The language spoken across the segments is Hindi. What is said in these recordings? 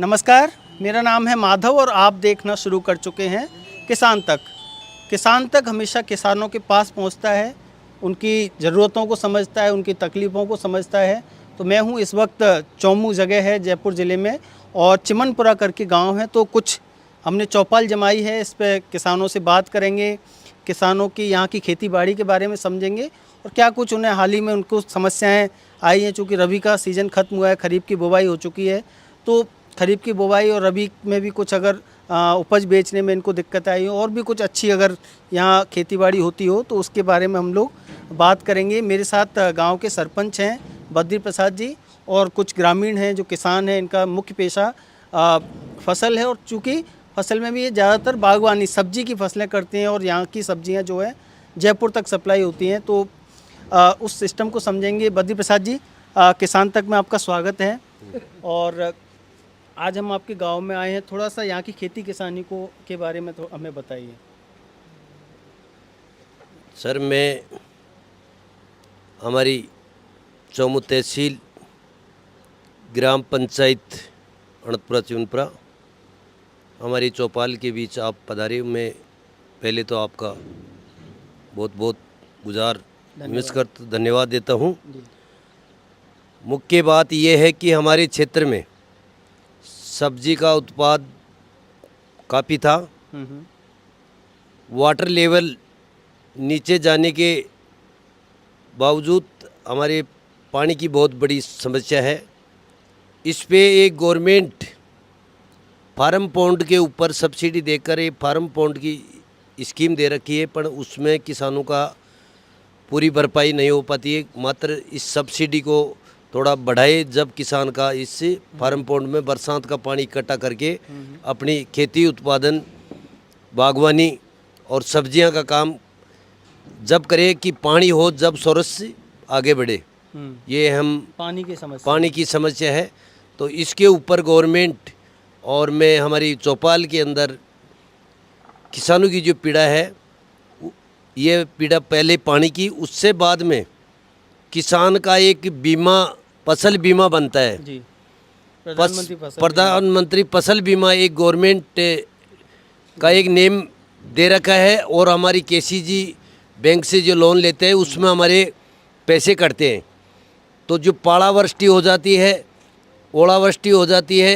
नमस्कार, मेरा नाम है माधव और आप देखना शुरू कर चुके हैं किसान तक। किसान तक हमेशा किसानों के पास पहुंचता है, उनकी ज़रूरतों को समझता है, उनकी तकलीफ़ों को समझता है। तो मैं हूं इस वक्त चौमू जगह है जयपुर ज़िले में और चिमनपुरा करके गांव है। तो कुछ हमने चौपाल जमाई है, इस पे किसानों से बात करेंगे, किसानों की यहाँ की खेती बाड़ी के बारे में समझेंगे और क्या कुछ उन्हें हाल ही में उनको समस्याएँ आई हैं। चूँकि रबी का सीज़न ख़त्म हुआ है, खरीफ की बुवाई हो चुकी है, तो खरीफ की बुवाई और रबी में भी कुछ अगर उपज बेचने में इनको दिक्कत आई हो और भी कुछ अच्छी अगर यहाँ खेतीबाड़ी होती हो तो उसके बारे में हम लोग बात करेंगे। मेरे साथ गांव के सरपंच हैं बद्री प्रसाद जी और कुछ ग्रामीण हैं जो किसान हैं, इनका मुख्य पेशा फसल है और चूँकि फसल में भी ये ज़्यादातर बागवानी सब्जी की फसलें करते हैं और यहाँ की सब्जियाँ जो है जयपुर तक सप्लाई होती हैं। तो उस सिस्टम को समझेंगे। बद्री प्रसाद जी, किसान तक में आपका स्वागत है और आज हम आपके गांव में आए हैं। थोड़ा सा यहाँ की खेती किसानी को के बारे में तो हमें बताइए। सर, मैं हमारी चौमू तहसील ग्राम पंचायत अणतपुरा चिमनपुरा हमारी चौपाल के बीच आप पधारे। मैं पहले तो आपका बहुत बहुत धन्यवाद देता हूँ। मुख्य बात यह है कि हमारे क्षेत्र में सब्जी का उत्पाद काफ़ी था। वाटर लेवल नीचे जाने के बावजूद हमारे पानी की बहुत बड़ी समस्या है। इस पे एक गवर्नमेंट फार्म पॉन्ड के ऊपर सब्सिडी देकर एक फार्म पॉन्ड की स्कीम दे रखी है, पर उसमें किसानों का पूरी भरपाई नहीं हो पाती है। मात्र इस सब्सिडी को थोड़ा बढ़ाए, जब किसान का इस फार्म पॉन्ड में बरसात का पानी इकट्ठा करके अपनी खेती उत्पादन बागवानी और सब्जियां का काम जब करे कि पानी हो, जब सोर्स से आगे बढ़े। ये हम पानी की समस्या है। तो इसके ऊपर गवर्नमेंट और मैं हमारी चौपाल के अंदर किसानों की जो पीड़ा है, ये पीड़ा पहले पानी की, उससे बाद में किसान का एक बीमा फसल बीमा बनता है जी। प्रधानमंत्री फसल बीमा एक गवर्नमेंट का एक नेम दे रखा है और हमारी केसीजी बैंक से जो लोन लेते हैं उसमें हमारे पैसे कटते हैं। तो जो पालावृष्टि हो जाती है, ओलावृष्टि हो जाती है,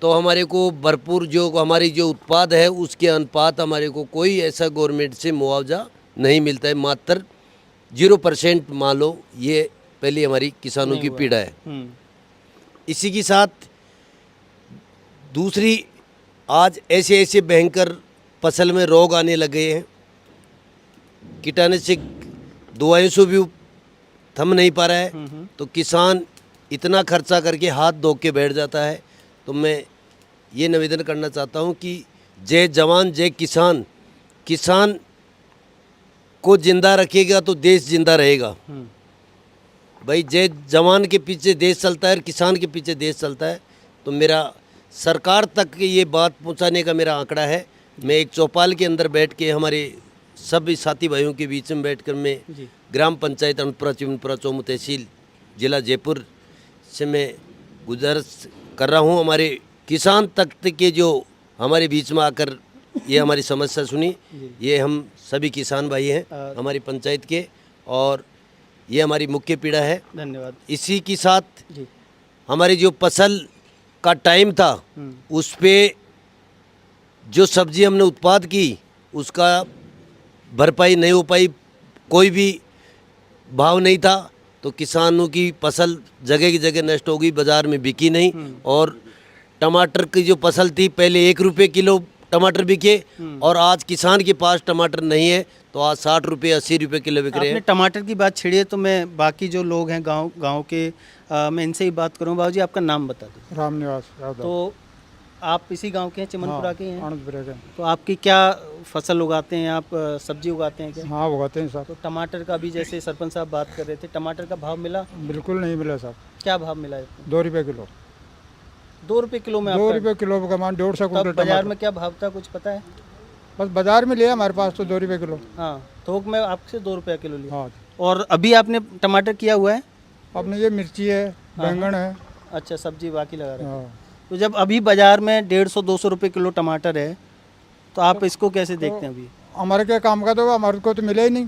तो हमारे को भरपूर जो हमारी जो उत्पाद है उसके अनुपात हमारे को कोई ऐसा गवर्नमेंट से मुआवजा नहीं मिलता है। मात्र 0% मान लो, ये पहली हमारी किसानों की पीड़ा है। इसी के साथ दूसरी, आज ऐसे ऐसे भयंकर फसल में रोग आने लगे हैं, कीटनाशक दवाइयों से भी थम नहीं पा रहा है। तो किसान इतना खर्चा करके हाथ धो के बैठ जाता है। तो मैं ये निवेदन करना चाहता हूँ कि जय जवान जय किसान, किसान को जिंदा रखेगा तो देश जिंदा रहेगा। भाई, जय जवान के पीछे देश चलता है और किसान के पीछे देश चलता है। तो मेरा सरकार तक ये बात पहुंचाने का मेरा आंकड़ा है। मैं एक चौपाल के अंदर बैठ के हमारे सभी साथी भाइयों के बीच में बैठकर मैं ग्राम पंचायत अणतपुरा चिमनपुरा चौमू तहसील जिला जयपुर से मैं गुजारिश कर रहा हूँ। हमारे किसान तख्त के जो हमारे बीच में आकर ये हमारी समस्या सुनी, ये हम सभी किसान भाई हैं हमारी पंचायत के, और ये हमारी मुख्य पीड़ा है। धन्यवाद। इसी के साथ हमारी जो फसल का टाइम था, उस पे जो सब्जी हमने उत्पाद की उसका भरपाई नहीं हो पाई, कोई भी भाव नहीं था। तो किसानों की फसल जगह की जगह नष्ट हो गई, बाज़ार में बिकी नहीं। और टमाटर की जो फसल थी, पहले 1 रुपये किलो टमाटर बिके और आज किसान के पास टमाटर नहीं है तो आज 60 रुपये 80 रुपये किलो बिक रहे हैं। टमाटर की बात छिड़िए तो मैं बाकी जो लोग हैं गांव के मैं इनसे ही बात करूं। बाबू जी, आपका नाम बता दो। रामनिवास यादव। तो आप इसी गांव के हैं, चिमनपुरा के हैं? अणतपुरा के। तो आपकी क्या फसल उगाते हैं आप? सब्जी उगाते हैं क्या? हाँ, उगाते हैं साहब। तो टमाटर का भी, जैसे सरपंच साहब बात कर रहे थे, टमाटर का भाव मिला? बिल्कुल नहीं मिला साहब। क्या भाव मिला है? 2 रुपये किलो। 2 रुपये किलो में? 2 रुपये किलो का मान 150 कुंटल। बाजार में क्या भाव था, कुछ पता है? बस बाजार में लिया हमारे पास तो 2 रुपये किलो। हाँ, थोक में आपसे 2 रुपये किलो लिया। हाँ। और अभी आपने टमाटर किया हुआ है? अपने ये मिर्ची है, बैंगन है। अच्छा, सब्जी बाकी लगा रहे हैं। तो जब अभी बाजार में 150-200 रुपये किलो टमाटर है तो आप इसको कैसे देखते हैं अभी? हमारे क्या काम का तो हमारे को तो मिले ही नहीं।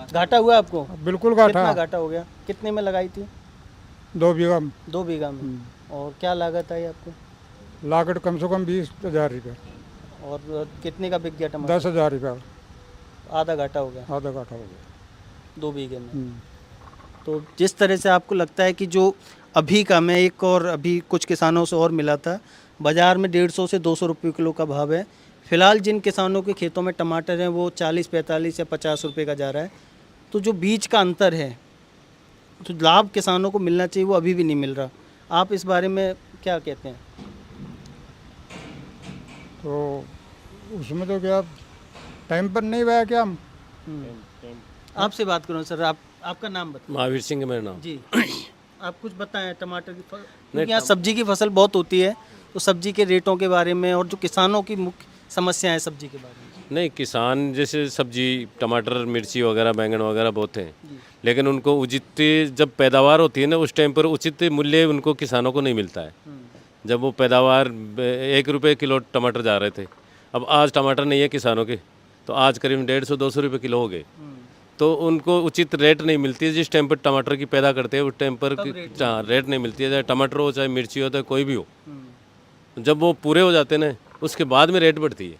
घाटा हुआ आपको? बिल्कुल कितना घाटा। घाटा हो गया? कितने में लगाई थी? 2 बीघा में 2 बीघा में। और क्या लागत आई आपको? लागत कम से कम 20,000 रुपये। और कितने का बिक गया टमाटर? 10,000 रुपये। आधा घाटा हो गया आधा घाटा हो गया। 2 बीघे में। तो जिस तरह से आपको लगता है कि जो अभी का, मैं एक और अभी कुछ किसानों से और मिला था, बाज़ार में 150 से 200 रुपये किलो का भाव है। फ़िलहाल जिन किसानों के खेतों में टमाटर हैं वो 40-45 या 50 रुपये का जा रहा है। तो जो बीज का अंतर है, तो लाभ किसानों को मिलना चाहिए, वो अभी भी नहीं मिल रहा। आप इस बारे में क्या कहते हैं? तो उसमें तो क्या टाइम पर नहीं हुआ क्या हम। आपसे बात करूँ सर, आपका नाम बताएं। महावीर सिंह मेरा नाम। जी आप कुछ बताएं टमाटर की क्योंकि यहाँ सब्जी की फसल बहुत होती है, तो सब्जी के रेटों के बारे में और जो किसानों की मुख्य समस्या है सब्जी के बारे में। नहीं, किसान जैसे सब्जी टमाटर मिर्ची वगैरह बैंगन वगैरह बोते हैं, लेकिन उनको उचित जब पैदावार होती है ना उस टाइम पर उचित मूल्य उनको किसानों को नहीं मिलता है। जब वो पैदावार 1 रुपये किलो टमाटर जा रहे थे, अब आज टमाटर नहीं है किसानों के, तो आज करीब 150-200 रुपये किलो हो गए। तो उनको उचित रेट नहीं मिलती है। जिस टाइम पर टमाटर की पैदा करते हैं उस टाइम पर रेट नहीं मिलती है, चाहे टमाटर हो चाहे मिर्ची हो चाहे कोई भी हो। जब वो पूरे हो जाते हैं ना उसके बाद में रेट बढ़ती है,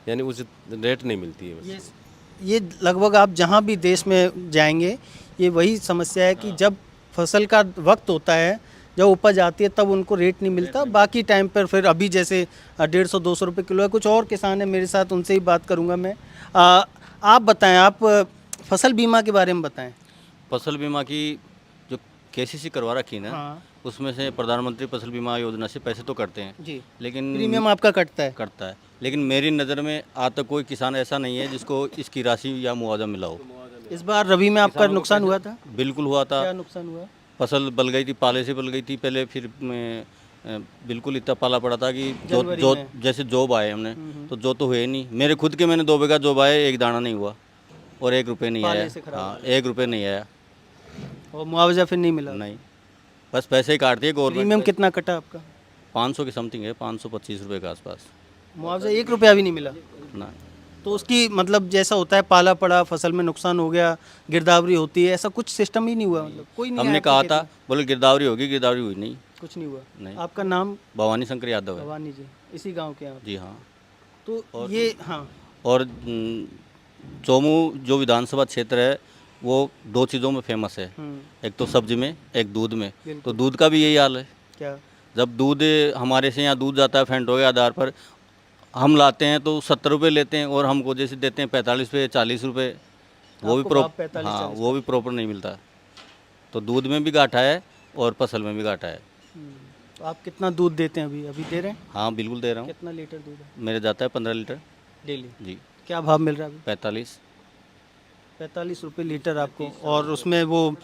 यानी उचित रेट नहीं मिलती है बस। ये लगभग आप जहाँ भी देश में जाएंगे ये वही समस्या है कि जब फसल का वक्त होता है, जब उपज आती है तब उनको रेट नहीं मिलता, बाकी टाइम पर फिर अभी जैसे 150-200 रुपये किलो है। कुछ और किसान है मेरे साथ, उनसे ही बात करूंगा मैं। आप बताएं, आप फसल बीमा के बारे में बताएं। फसल बीमा की जो केसीसी करवा रखी है ना, उसमें से प्रधानमंत्री फसल बीमा योजना से पैसे तो करते हैं जी, लेकिन प्रीमियम आपका कटता है। लेकिन मेरी नज़र में आज तक कोई किसान ऐसा नहीं है जिसको इसकी राशि या मुआवजा मिला हो। इस बार रबी में आपका नुकसान हुआ था? बिल्कुल हुआ था। क्या नुकसान हुआ? फसल बल गई थी, पाले से बल गई थी पहले, फिर बिल्कुल इतना पाला पड़ा था कि जो जैसे जॉब आए हमने तो जो तो हुए नहीं। मेरे खुद के मैंने 2 बीघा जॉब आए, 1 दाना नहीं हुआ और 1 रुपये नहीं आया। हाँ, 1 रुपये नहीं आया और मुआवजा फिर नहीं मिला? नहीं, बस पैसे ही काटती है गवर्नमेंट। प्रीमियम कितना कटा आपका? 500 के समथिंग है, 525 रुपये के आसपास। मुआवजा 1 रुपया भी नहीं मिला? ना। तो उसकी मतलब जैसा होता है पाला पड़ा, फसल में नुकसान हो गया, गिरदावरी होती है, ऐसा कुछ सिस्टम ही नहीं हुआ? मतलब कोई नहीं? हमने कहा था, बोले गिरदावरी होगी, गिरदावरी हुई नहीं, कुछ नहीं हुआ? नहीं। आपका नाम? भवानी शंकर यादव है। भवानी जी, इसी गांव के आप? जी हाँ। तो ये हाँ, और चोमू जो विधानसभा क्षेत्र है वो 2 चीज़ों में फेमस है, एक तो सब्जी में, एक दूध में। तो दूध का भी यही हाल है। क्या? जब दूध हमारे से यहाँ दूध जाता है फेंटो के आधार पर, हम लाते हैं तो 70 रुपये लेते हैं और हमको जैसे देते हैं 45 रुपये 40 रुपये, वो भी हाँ, वो भी प्रॉपर नहीं मिलता। तो दूध में भी घाटा है और फसल में भी घाटा है। तो आप कितना दूध देते हैं अभी दे रहे हैं? हाँ बिल्कुल दे रहा हूँ। कितना लीटर दूध है? मेरे जाता है 15 लीटर डेली। जी। क्या भाव मिल रहा है अभी? 45 रुपये लीटर आपको। और उसमें वो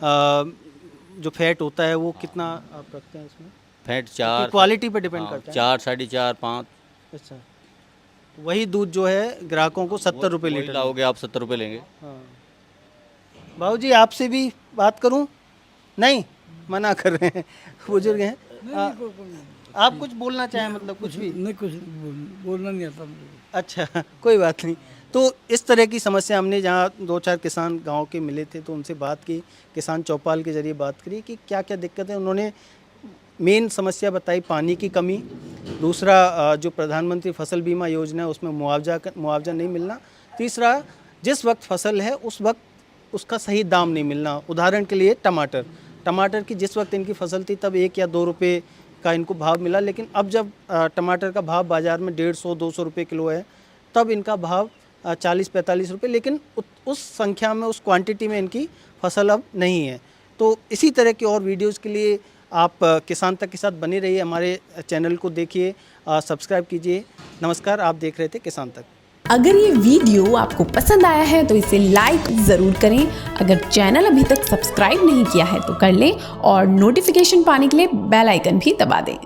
जो फैट होता है वो कितना आप रखते हैं इसमें? फैट 4, क्वालिटी पे डिपेंड करता है। 4, 4.5, 5। अच्छा, वही दूध जो है ग्राहकों को 70 रुपये लीटर लाओगे आप 70 रुपये लेंगे। हाँ। बाबू जी आपसे भी बात करूं? नहीं, मना कर रहे हैं, बुजुर्ग हैं। आप कुछ बोलना चाहें, मतलब कुछ भी? नहीं, कुछ बोलना नहीं आता मुझे। अच्छा, कोई बात नहीं। तो इस तरह की समस्या हमने जहाँ 2-4 किसान गांव के मिले थे तो उनसे बात की, किसान चौपाल के ज़रिए बात करी कि क्या क्या दिक्कत है। उन्होंने मेन समस्या बताई पानी की कमी, दूसरा जो प्रधानमंत्री फसल बीमा योजना है उसमें मुआवजा नहीं मिलना, तीसरा जिस वक्त फसल है उस वक्त उसका सही दाम नहीं मिलना। उदाहरण के लिए टमाटर की जिस वक्त इनकी फसल थी तब 1 या 2 रुपये का इनको भाव मिला, लेकिन अब जब टमाटर का भाव बाज़ार में 150-200 रुपये किलो है तब इनका भाव 40-45 रुपये, लेकिन उस संख्या में, उस क्वांटिटी में इनकी फसल अब नहीं है। तो इसी तरह के और वीडियोज़ के लिए आप किसान तक के साथ बने रहिए, हमारे चैनल को देखिए, सब्सक्राइब कीजिए। नमस्कार, आप देख रहे थे किसान तक। अगर ये वीडियो आपको पसंद आया है तो इसे लाइक ज़रूर करें। अगर चैनल अभी तक सब्सक्राइब नहीं किया है तो कर लें और नोटिफिकेशन पाने के लिए बेल आइकन भी दबा दें।